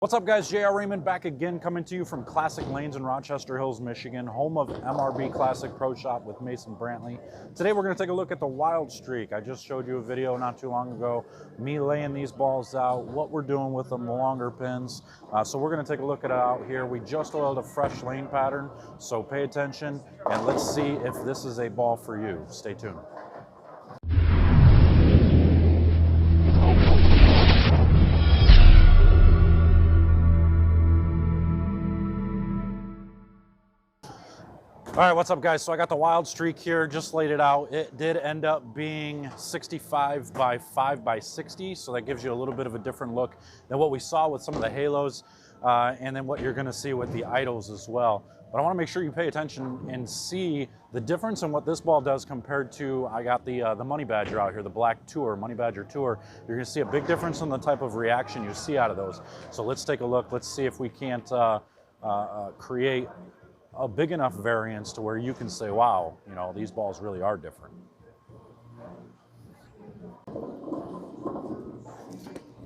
What's up, guys? JR Raymond back again, coming to you from Classic Lanes in Rochester Hills, Michigan, home of MRB Classic Pro Shop with Mason Brantley. Today we're going to take a look at the Wild Streak. I just showed you a video not too long ago, me laying these balls out, what we're doing with them, the longer pins. So we're going to take a look at it out here. We just oiled a fresh lane pattern, so pay attention and let's see if this is a ball for you. Stay tuned. All right, what's up, guys? So I got the Wild Streak here, just laid it out. It did end up being 65 by 5 by 60, so that gives you a little bit of a different look than what we saw with some of the halos, and then what you're gonna see with the idols as well. But I wanna make sure you pay attention and see the difference in what this ball does compared to, I got the Money Badger out here, the Black Tour, Money Badger Tour. You're gonna see a big difference in the type of reaction you see out of those. So let's take a look. Let's see if we can't create a big enough variance to where you can say, wow, you know, these balls really are different. All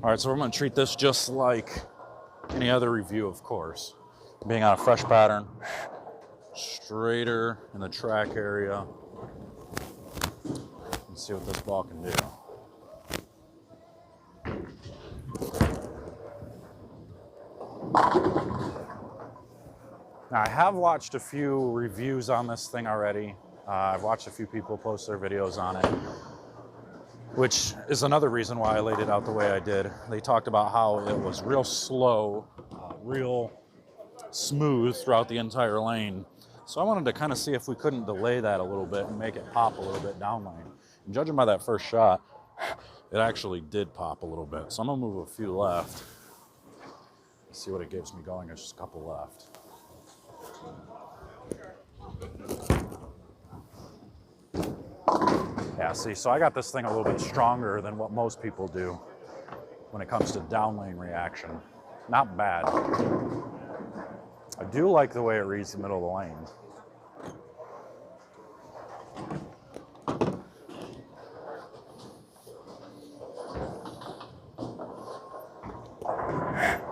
right, so we're gonna treat this just like any other review, of course. Being on a fresh pattern, straighter in the track area. Let's see what this ball can do. Now, I have watched a few reviews on this thing already. I've watched a few people post their videos on it, which is another reason why I laid it out the way I did. They talked about how it was real slow, real smooth throughout the entire lane. So I wanted to kind of see if we couldn't delay that a little bit and make it pop a little bit down lane. And judging by that first shot, it actually did pop a little bit. So I'm gonna move a few left. See what it gives me going. There's just a couple left. Yeah, see, so I got this thing a little bit stronger than what most people do when it comes to down lane reaction. Not bad. I do like the way it reads the middle of the lane.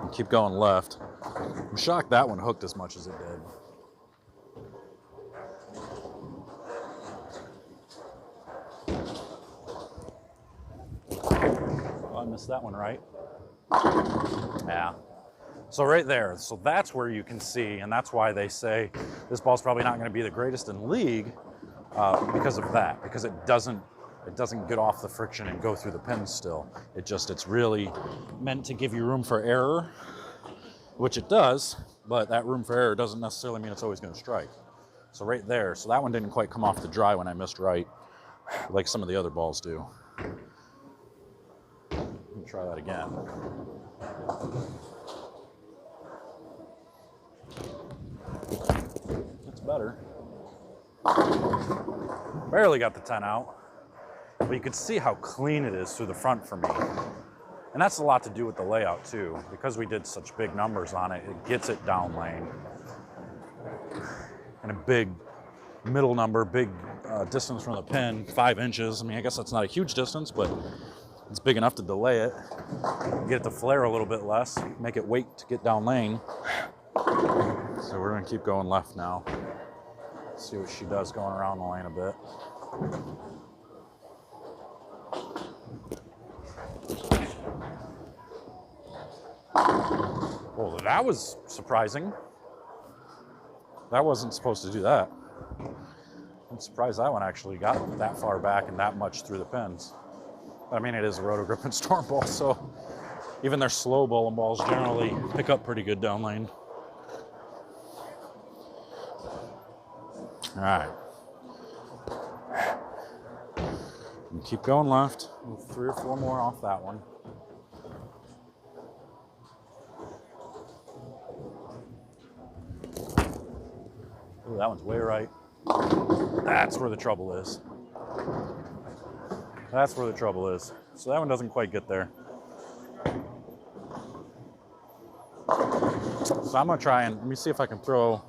And keep going left. I'm shocked that one hooked as much as it did. I missed that one, right? Yeah. So right there, so that's where you can see, and that's why they say this ball's probably not going to be the greatest in league because of that, because it doesn't get off the friction and go through the pins still. It's really meant to give you room for error, which it does, but that room for error doesn't necessarily mean it's always going to strike. So right there, so that one didn't quite come off the dry when I missed right, like some of the other balls do. Let me try that again. That's better. Barely got the 10 out, but you can see how clean it is through the front for me. And that's a lot to do with the layout too. Because we did such big numbers on it, it gets it down lane. And a big middle number, big distance from the pin, 5 inches. I mean, I guess that's not a huge distance, but it's big enough to delay it, get it to flare a little bit less, make it wait to get down lane. So we're gonna keep going left now. See what she does going around the lane a bit. Well, that was surprising. That wasn't supposed to do that. I'm surprised that one actually got that far back and that much through the pins. I mean, it is a roto grip and storm ball, so even their slow bowling balls generally pick up pretty good down lane. All right. And keep going left. 3 or 4 more off that one. Ooh, that one's way right. That's where the trouble is. That's where the trouble is. So that one doesn't quite get there. So I'm gonna try and, let me see if I can throw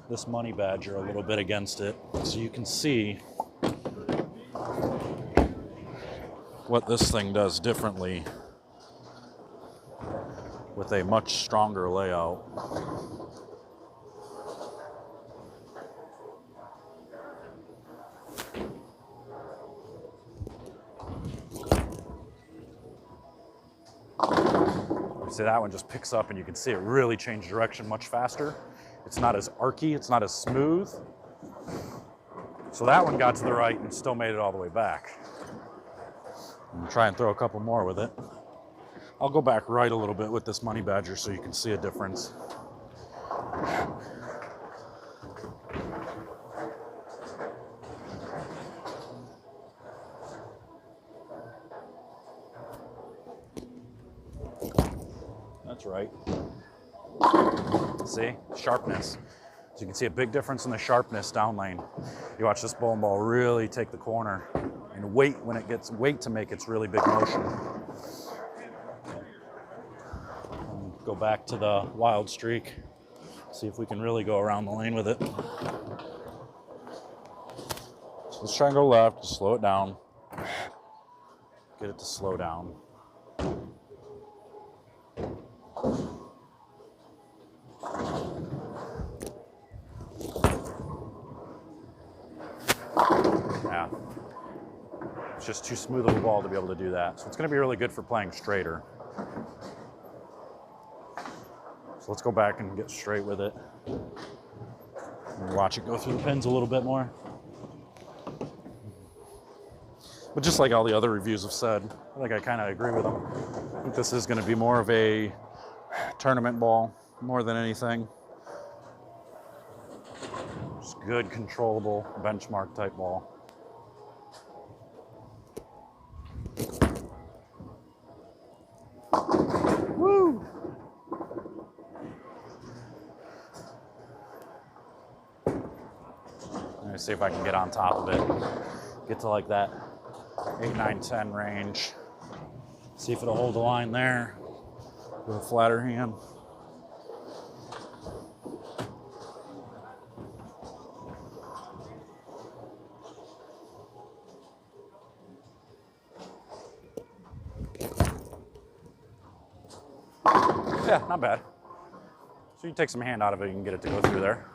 this Money Badger a little bit against it so you can see what this thing does differently with a much stronger layout. See, that one just picks up and you can see it really change direction much faster. It's not as arcy, it's not as smooth. So that one got to the right and still made it all the way back. I'm gonna try and throw a couple more with it. I'll go back right a little bit with this Money Badger so you can see a difference. That's right. See, sharpness. So you can see a big difference in the sharpness down lane. You watch this bowling ball really take the corner and wait when it gets weight to make its really big motion. And go back to the Wild Streak. See if we can really go around the lane with it. So let's try and go left, just slow it down. Get it to slow down. Yeah, it's just too smooth of a ball to be able to do that. So it's going to be really good for playing straighter. So let's go back and get straight with it. And watch it go through the pins a little bit more. But just like all the other reviews have said, I think I kind of agree with them. I think this is going to be more of a tournament ball more than anything. Just good, controllable, benchmark type ball. Woo! Let me see if I can get on top of it. Get to like that 8, 9, 10 range. See if it'll hold the line there with a flatter hand. Yeah, not bad. So you take some hand out of it, you can get it to go through there.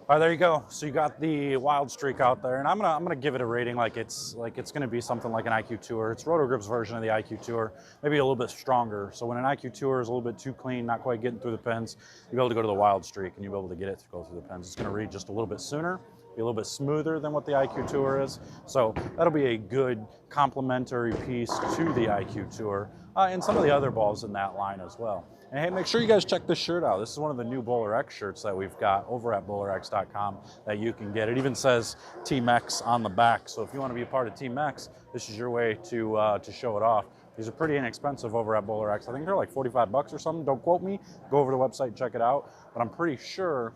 All right, there you go. So you got the Wild Streak out there, and I'm gonna give it a rating like it's gonna be something like an IQ Tour. It's Roto-Grip's version of the IQ Tour, maybe a little bit stronger. So when an IQ Tour is a little bit too clean, not quite getting through the pins, you'll be able to go to the Wild Streak and you'll be able to get it to go through the pins. It's gonna read just a little bit sooner, be a little bit smoother than what the IQ Tour is. So that'll be a good complementary piece to the IQ Tour and some of the other balls in that line as well. And hey, make sure you guys check this shirt out. This is one of the new Bowler X shirts that we've got over at bowlerx.com that you can get. It even says Team X on the back. So if you want to be a part of Team X, this is your way to show it off. These are pretty inexpensive over at Bowler X. I think they're like 45 bucks or something. Don't quote me. Go over to the website and check it out. But I'm pretty sure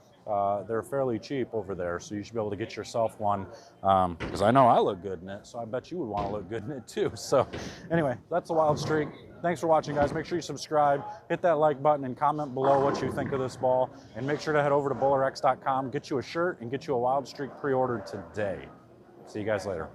they're fairly cheap over there, so you should be able to get yourself one, because I know I look good in it, so I bet you would want to look good in it too. So anyway, that's the Wild Streak. Thanks for watching, guys. Make sure you subscribe, hit that like button, and comment below what you think of this ball. And make sure to head over to bowlerx.com, get you a shirt, and get you a Wild Streak pre-order today. See you guys later.